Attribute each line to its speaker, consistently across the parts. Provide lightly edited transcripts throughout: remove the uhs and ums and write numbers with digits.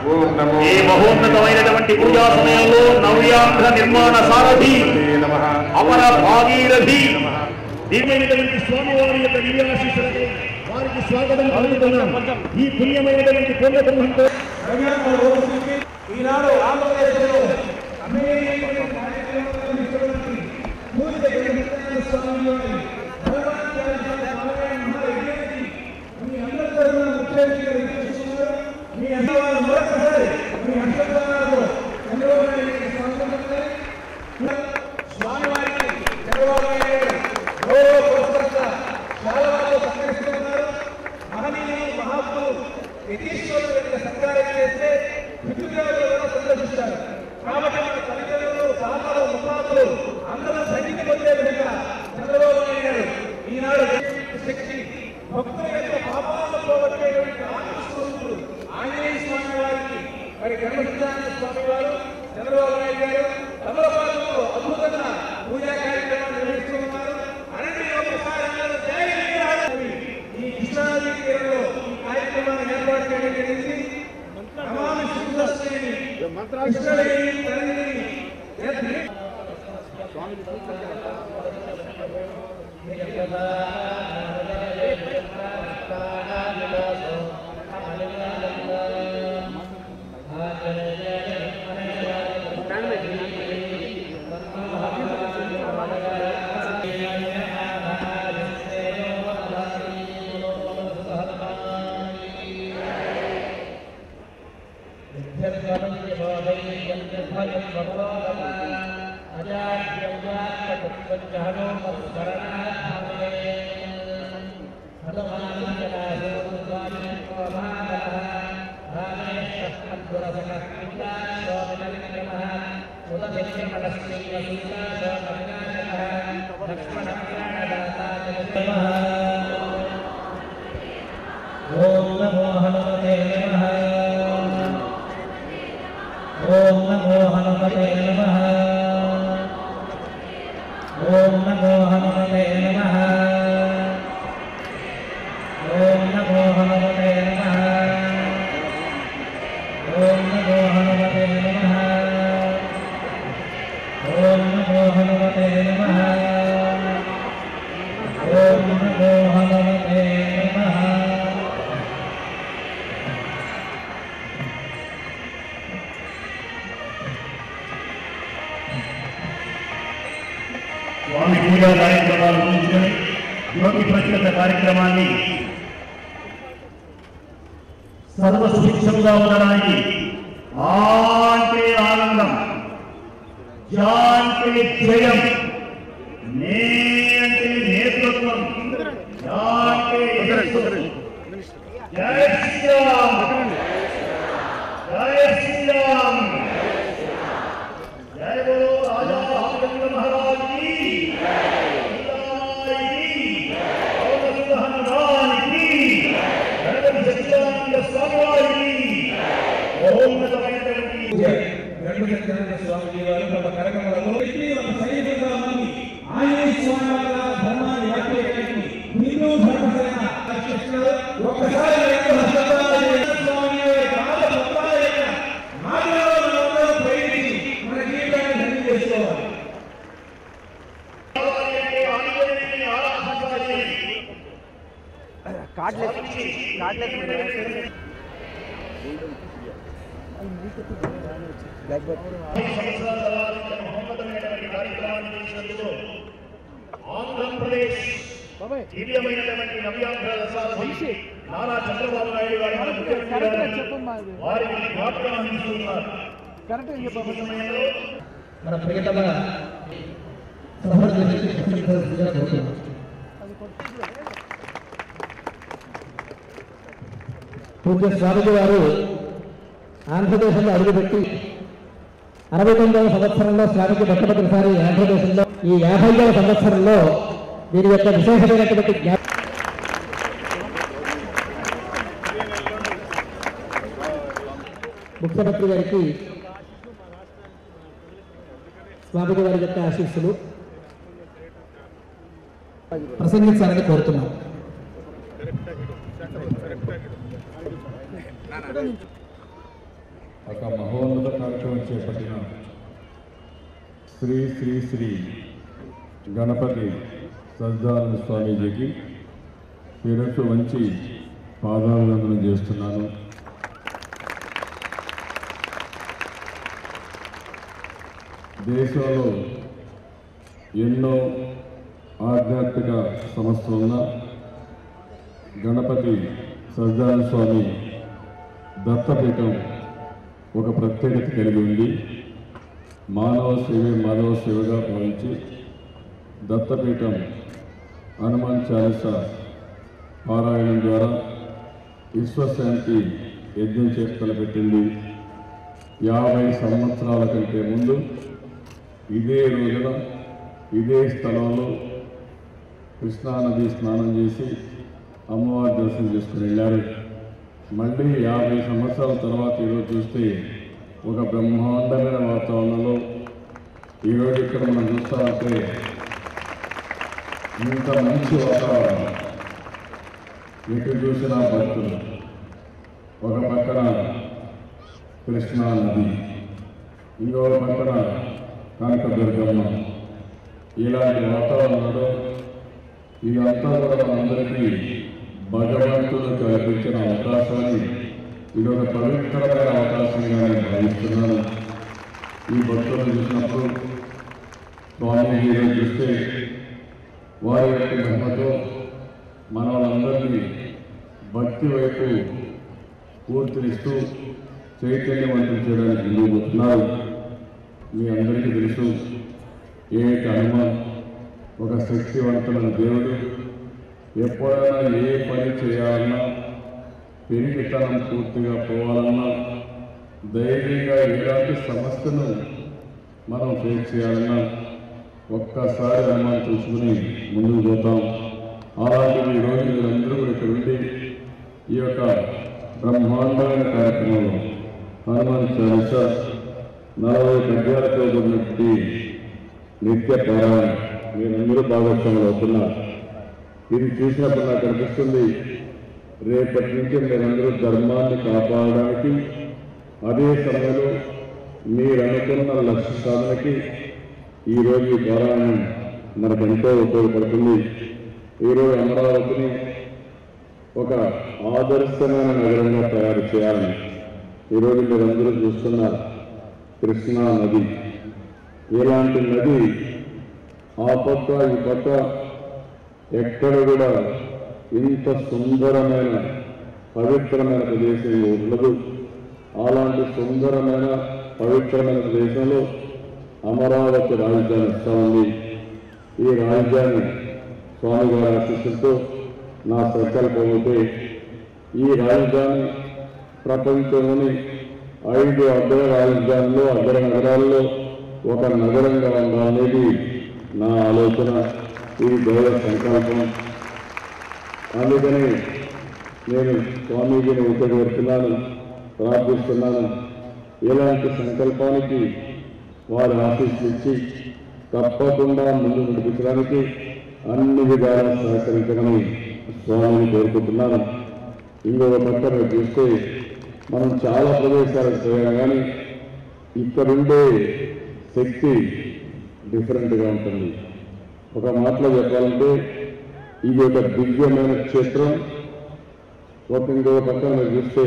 Speaker 1: ఈ మహోన్నతమైనటువంటి పూజా సమయంలో నవ్యాంధ్ర నిర్మాణ సారథి అమర భాగీరథి దివ్యమైనటువంటి స్వామివారి యొక్క దివ్యాశీస్సులతో వారికి స్వాగతం పలుకుతున్నాం. ఈ పుణ్యమైనటువంటి కొండ బ్రహ్మంతో ఈనాడు ఆంధ్రప్రదేశ్లో స్వామి పూజా కార్యక్రమాలు ముగించుకొని యోగి ప్రత్యేక కార్యక్రమాన్ని సర్వ సుభిక్షంగా ఉండడానికి ఆ అంటే ఆనందం, జా అంటే జయం, నే అంటే నేతృత్వం, జా అంటే జై శ్రీరామ్, జై శ్రీరామ్, జై బోలో రాజా రామచంద్ర మహారాజ్ की ఆంధ్రప్రదేశ్ దివ్యమైనటువంటి నవ్యాంధ్ర సారథి నారా చంద్రబాబు నాయుడు గారి వారికి జ్ఞాపకం అందిస్తున్నారు. మన ప్రియతమ
Speaker 2: పూజ్య స్వామిజీ వారు ఆంధ్రదేశంలో అడుగుపెట్టి 69వ సంవత్సరంలో స్వామికి మొట్టమొదటిసారి ఆంధ్రదేశంలో ఈ 50వ సంవత్సరంలో దీని యొక్క విశేషమైనటువంటి ముఖ్యమంత్రి గారికి స్వామిజీ వారి యొక్క ఆశీస్సులు ప్రసంగించాలని కోరుతున్నాం.
Speaker 3: ఒక మహోన్నత కార్యక్రమం చేపట్టిన శ్రీ శ్రీ శ్రీ గణపతి సజ్జానంద స్వామీజీకి శిరస్సు వంచి పాదాభివందనం చేస్తున్నాను. దేశంలో ఎన్నో ఆధ్యాత్మిక సంస్థలు ఉన్న గణపతి సజ్జానంద స్వామి దత్తపీఠం ఒక ప్రత్యేకత కలిగి ఉంది. మానవ సేవగా భావించి దత్తపీఠం హనుమాన్ చాలీస పారాయణం ద్వారా విశ్వశాంతి యజ్ఞం చేసి తలపెట్టింది. 50 సంవత్సరాల కంటే ముందు ఇదే రోజున ఇదే స్థలంలో కృష్ణానది స్నానం చేసి అమ్మవారి దర్శనం చేసుకుని వెళ్ళారు. మళ్ళీ 50 సంవత్సరాల తర్వాత ఈరోజు చూస్తే ఒక బ్రహ్మాండమైన వాతావరణంలో ఈరోజు ఇక్కడ మనం చూస్తామంటే ఇంత మంచి వాతావరణం. ఎటు చూసిన భక్తులు, ఒక పక్కన కృష్ణా నది, ఇంకో పక్కన కనకదుర్గమ్మ. ఇలాంటి వాతావరణంలో ఇదంతా కూడా మనందరికీ భగవంతుడు కల్పించిన అవకాశాన్ని ఇదొక పవిత్రమైన అవకాశంగా నేను భావిస్తున్నాను. ఈ భక్తులను చూసినప్పుడు స్వామీజీని చూస్తే వారి యొక్క మహిమతో మన వాళ్ళందరినీ భక్తి వైపు పూర్తినిస్తూ చైతన్యవంతం చేయడానికి ముందుకున్నారు. మీ అందరికీ తెలుసు, హనుమాన్ ఒక శక్తివంతమైన దేవుడు. ఎప్పుడైనా ఏ పని చేయాలన్నా, పెరిగితనం పూర్తిగా పోవాలన్నా, ధైర్యంగా ఎలాంటి సమస్యను మనం ఫేస్ చేయాలన్నా ఒక్కసారి హనుమాన్ చూసుకుని ముందుకు పోతాం. అలాంటివి ఈరోజు మీరందరూ కూడా ఇక్కడ ఉండి ఈ యొక్క బ్రహ్మాండమైన కార్యక్రమంలో హనుమాన్ చాలీస 40 గద్యాలతో ఉన్నటువంటి నిత్య పారాయణ మీరందరూ భాగస్వాములు అవుతున్నారు. ఇది చూసినప్పుడు నాకు అనిపిస్తుంది, రేపటి నుంచి మీరందరూ ధర్మాన్ని కాపాడడానికి, అదే సమయంలో మీరు అనుకున్న లక్ష్య సాధనకి ఈరోజు ఈ పారాయణం మనకు ఎంతో ఉపయోగపడుతుంది. ఈరోజు అమరావతిని ఒక ఆదర్శమైన నగరంగా తయారు చేయాలని ఈరోజు మీరందరూ చూస్తున్నారు. కృష్ణా నది, ఇలాంటి నది ఆ పక్క ఈ పక్క ఎక్కడ కూడా ఇంత సుందరమైన పవిత్రమైన ప్రదేశం ఉండదు. అలాంటి సుందరమైన పవిత్రమైన ప్రదేశంలో అమరావతి రాజధాని వస్తూ ఉంది. ఈ రాజధాని స్వామివారి ఆశీస్సులతో నా సంకల్పం ఉంటే ఈ రాజధాని ప్రపంచంలోని 5 అగ్ర రాజధానుల్లో, అగ్ర నగరాల్లో ఒక నగరంగా ఉండాలనేది నా ఆలోచన. ఇది దైవ సంకల్పం. అందుకని నేను స్వామీజీని ఉపయోగిస్తున్నాను, ప్రార్థిస్తున్నాను. ఇలాంటి సంకల్పానికి వారి ఆశీస్సులు ఇచ్చి తప్పకుండా ముందు నడిపించడానికి అన్ని విధాలా సహకరించమని స్వామిని కోరుకుంటున్నాను. ఇంకొక పక్క మీరు చూస్తే మనం చాలా ప్రదేశాలకు పోయాం, కానీ ఇక్కడుండే శక్తి డిఫరెంట్గా ఉంటుంది. ఒక మాటలో చెప్పాలంటే ఇది ఒక దివ్యమైన క్షేత్రం. ఇంకో పక్కన మీరు చూస్తే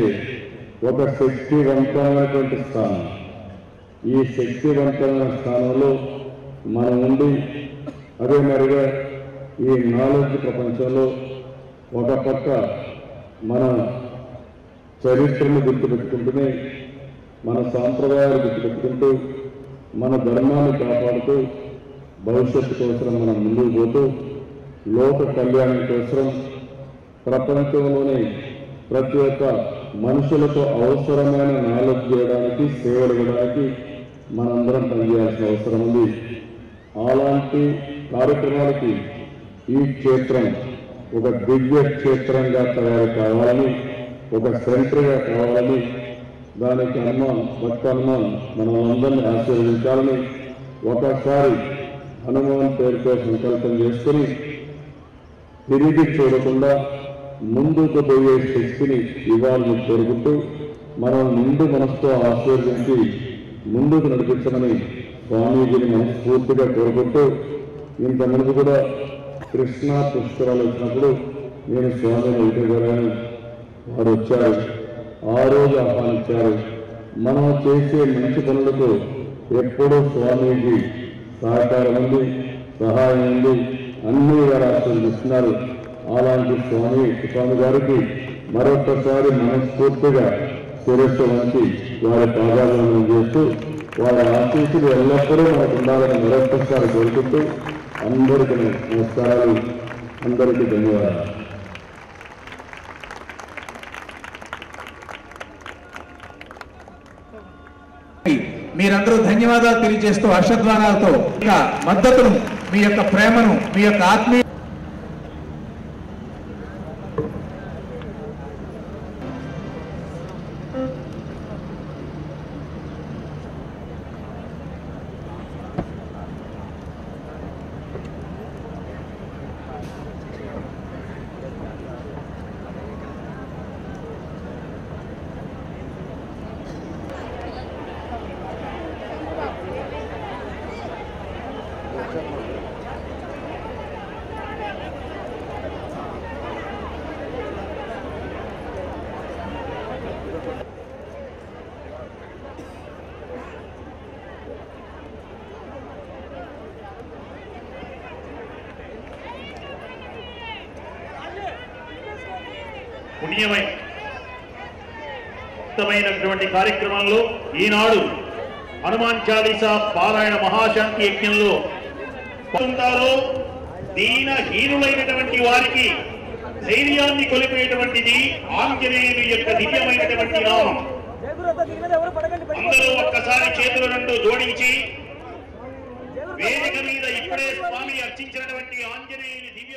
Speaker 3: ఒక శక్తివంతమైనటువంటి స్థానం. ఈ శక్తివంతమైన స్థానంలో మనం ఉండి అదే మరిగా ఈ నాలెడ్జ్ ప్రపంచంలో ఒక పక్క మన చరిత్రను గుర్తుపెట్టుకుంటూనే, మన సాంప్రదాయాలు గుర్తుపెట్టుకుంటూ, మన ధర్మాన్ని కాపాడుతూ, భవిష్యత్తు కోసం మనం ముందుకు పోతూ, లోక కళ్యాణం కోసం ప్రపంచంలోని ప్రతి ఒక్క మనుషులకు అవసరమైన నాలెడ్జ్ చేయడానికి, సేవలు ఇవ్వడానికి మనందరం పనిచేయాల్సిన అవసరం ఉంది. అలాంటి కార్యక్రమాలకి ఈ క్షేత్రం ఒక దివ్య క్షేత్రంగా తయారు కావాలని, ఒక సెంటర్గా కావాలని, దానికి భక్త హనుమాన్ మనమందరినీ ఆశీర్వదించాలని ఒకసారి హనుమాన్ పేరుతో సంకల్పం చేసుకుని తిరిగి చూడకుండా ముందుకు పోయే శక్తిని ఇవ్వాలని కోరుకుంటూ మనం నిండు మనసుతో ఆశీర్వదించి ముందుకు నడిపించమని స్వామీజీని మనస్ఫూర్తిగా కోరుకుంటూ, ఇంతమంది కూడా కృష్ణా పుష్కరాలు వచ్చినప్పుడు నేను స్వామిని ఎదుర్కొన్నాను. వారు వచ్చారు, ఆ రోజు ఆహ్వానించారు. మనం చేసే మంచి పనులకు ఎప్పుడూ స్వామీజీ సహకారం ఉంది, సహాయం ఉంది, అన్ని వారు ఆశీర్వదిస్తున్నారు. అలాంటి స్వామి గారికి మరొకసారి మనస్ఫూర్తిగా శిరస్సు వంచి వారి పాదాలను చేస్తూ వారి ఆశీస్సులు ఎల్లప్పుడూ మనకు ఉండాలని మరొకసారి కోరుకుంటూ అందరికీ నమస్కారాలు, అందరికీ ధన్యవాదాలు.
Speaker 4: మీరందరూ ధన్యవాదాలు తెలియజేస్తూ హర్షధ్వానాలతో మద్దతును, మీ యొక్క ప్రేమను, మీ యొక్క ఆత్మీయ
Speaker 1: పుణ్యమైనటువంటి కార్యక్రమంలో ఈనాడు హనుమాన్ చాలీసా పారాయణ మహాశాంతి యజ్ఞంలో పొందాలో దీనహీనులైనటువంటి వారికి ధైర్యాన్ని కొలిపేటువంటిది ఆంజనేయుని యొక్క దివ్యమైనటువంటి నామం. అందరూ ఒక్కసారి చేతులు రెండు జోడించి వేదిక మీద ఇప్పుడే స్వామి అర్చించినటువంటి ఆంజనేయుని దివ్య